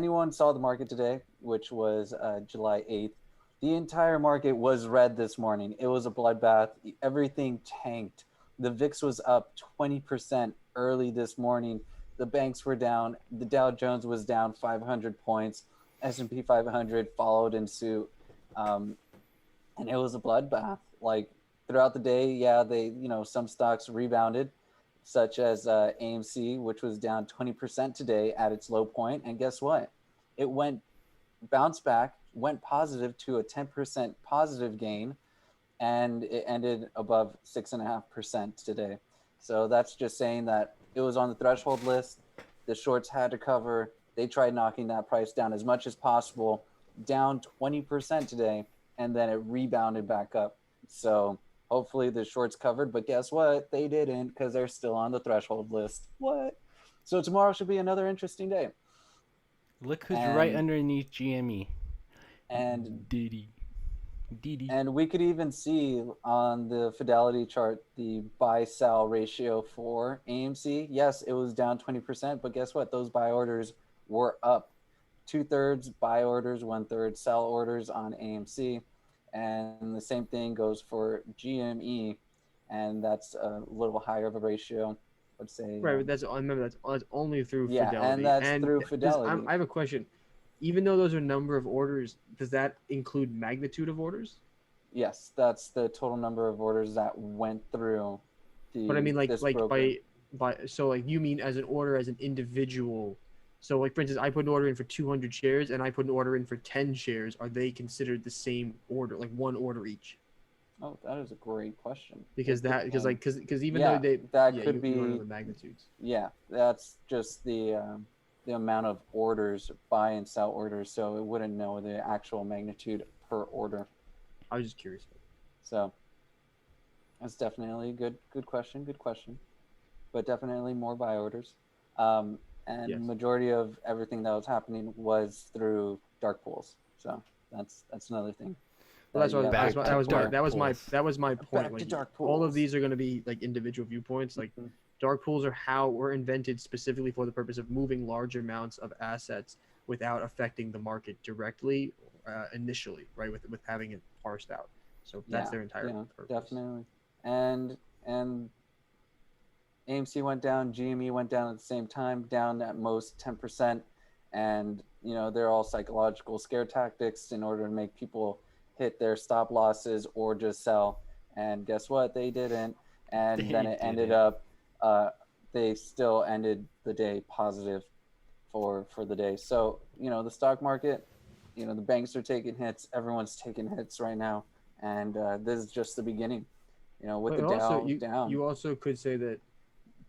anyone saw the market today, which was July 8th, the entire market was red this morning. It was a bloodbath. Everything tanked. The VIX was up 20% early this morning. The banks were down. The Dow Jones was down 500 points. S&P 500 followed in suit. And it was a bloodbath. Like throughout the day, yeah, some stocks rebounded, such as AMC, which was down 20% today at its low point. And guess what? It bounced back, went positive to a 10% positive gain, and it ended above 6.5% today. So that's just saying that it was on the threshold list. The shorts had to cover. They tried knocking that price down as much as possible, down 20% today, and then it rebounded back up. So hopefully the shorts covered, but guess what? They didn't, because they're still on the threshold list. What? So tomorrow should be another interesting day. Look who's right underneath GME. And Diddy. And we could even see on the Fidelity chart the buy-sell ratio for AMC. Yes, it was down 20%, but guess what? Those buy orders were up. 2/3 buy orders, 1/3 sell orders on AMC. And the same thing goes for GME, and that's a little higher of a ratio. Let's say right, but that's only through yeah, Fidelity. and that's through Fidelity. I have a question. Even though those are number of orders, does that include magnitude of orders? Yes, that's the total number of orders that went through. But I mean, so like you mean as an order as an individual. So like for instance, I put an order in for 200 shares and I put an order in for 10 shares. Are they considered the same order, like one order each? Oh, that is a great question. Because even yeah, though they that could be you know the magnitudes. Yeah, that's just the amount of orders, buy and sell orders. So it wouldn't know the actual magnitude per order. I was just curious. So that's definitely a good question. Good question, but definitely more buy orders. And Yes. majority of everything that was happening was through dark pools. So that's another thing. Well, that was my point. Back like to dark all of pools. these are going to be like individual viewpoints. Like dark pools were invented specifically for the purpose of moving large amounts of assets without affecting the market directly initially, right? With having it parsed out. So that's their entire purpose. Definitely. And AMC went down, GME went down at the same time, down at most 10%. And, they're all psychological scare tactics in order to make people hit their stop losses or just sell. And guess what? They didn't. And then it ended up, they still ended the day positive for the day. So, the stock market, the banks are taking hits. Everyone's taking hits right now. And this is just the beginning, with the Dow down. You also could say that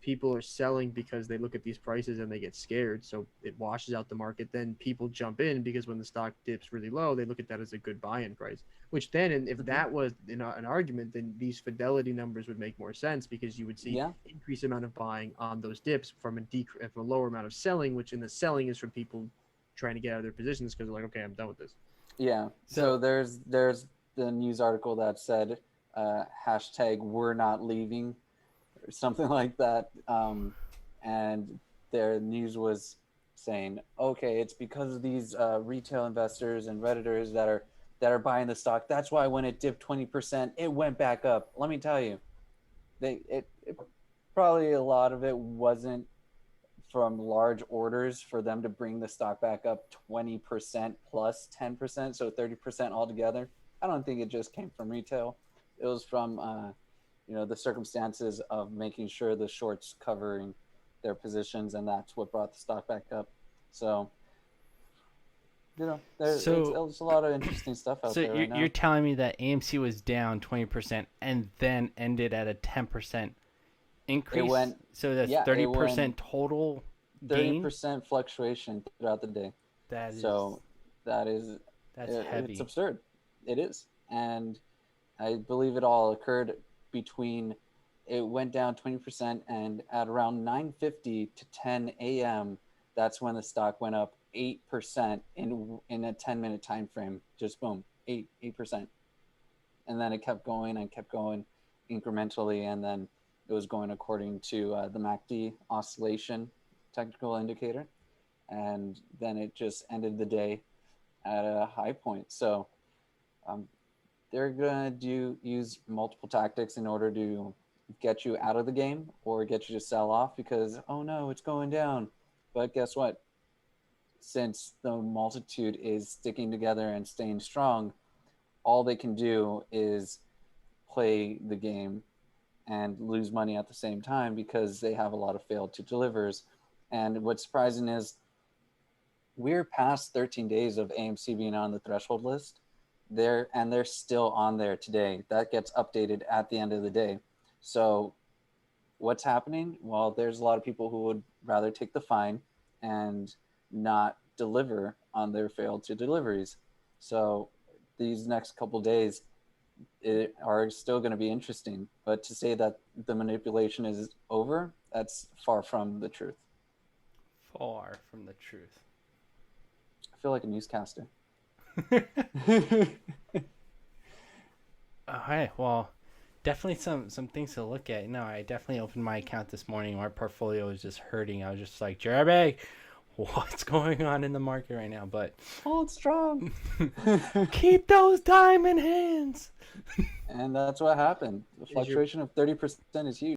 people are selling because they look at these prices and they get scared, so it washes out the market. Then people jump in because when the stock dips really low, they look at that as a good buy-in price. Which then, and if that was an argument, then these Fidelity numbers would make more sense because you would see increased amount of buying on those dips from a lower amount of selling, which in the selling is from people trying to get out of their positions because they're like, okay, I'm done with this. Yeah. So there's the news article that said hashtag we're not leaving or something like that. And their news was saying, okay, it's because of these retail investors and Redditors that are buying the stock. That's why when it dipped 20%, it went back up. Let me tell you, it probably a lot of it wasn't from large orders for them to bring the stock back up 20% plus 10%, so 30% altogether. I don't think it just came from retail. It was from the circumstances of making sure the shorts covering their positions, and that's what brought the stock back up. So there's a lot of interesting stuff out there right now. So you're telling me that AMC was down 20% and then ended at a 10% increase? So that's 30% total gain? 30% fluctuation throughout the day. That's heavy. It's absurd. It is. And I believe it all occurred it went down 20%, and at around 9:50 to 10 a.m., that's when the stock went up 8% in a 10-minute time frame. Just boom, 8%. And then it kept going incrementally, and then it was going according to the MACD oscillation technical indicator. and then it just ended the day at a high point. So they're gonna use multiple tactics in order to get you out of the game or get you to sell off because, oh no, it's going down. But guess what? Since the multitude is sticking together and staying strong, all they can do is play the game and lose money at the same time because they have a lot of failed to delivers. And what's surprising is we're past 13 days of AMC being on the threshold list. They're still on there today. That gets updated at the end of the day. So what's happening? Well, there's a lot of people who would rather take the fine and not deliver on their failed to deliveries. So these next couple days are still going to be interesting. But to say that the manipulation is over, that's far from the truth. Far from the truth. I feel like a newscaster. Okay, well, definitely some things to look at. No, I definitely opened my account this morning. My portfolio was just hurting. I was just like, Jeremy, what's going on in the market right now? But hold strong. Keep those diamond hands. And that's what happened. The fluctuation of 30% is huge.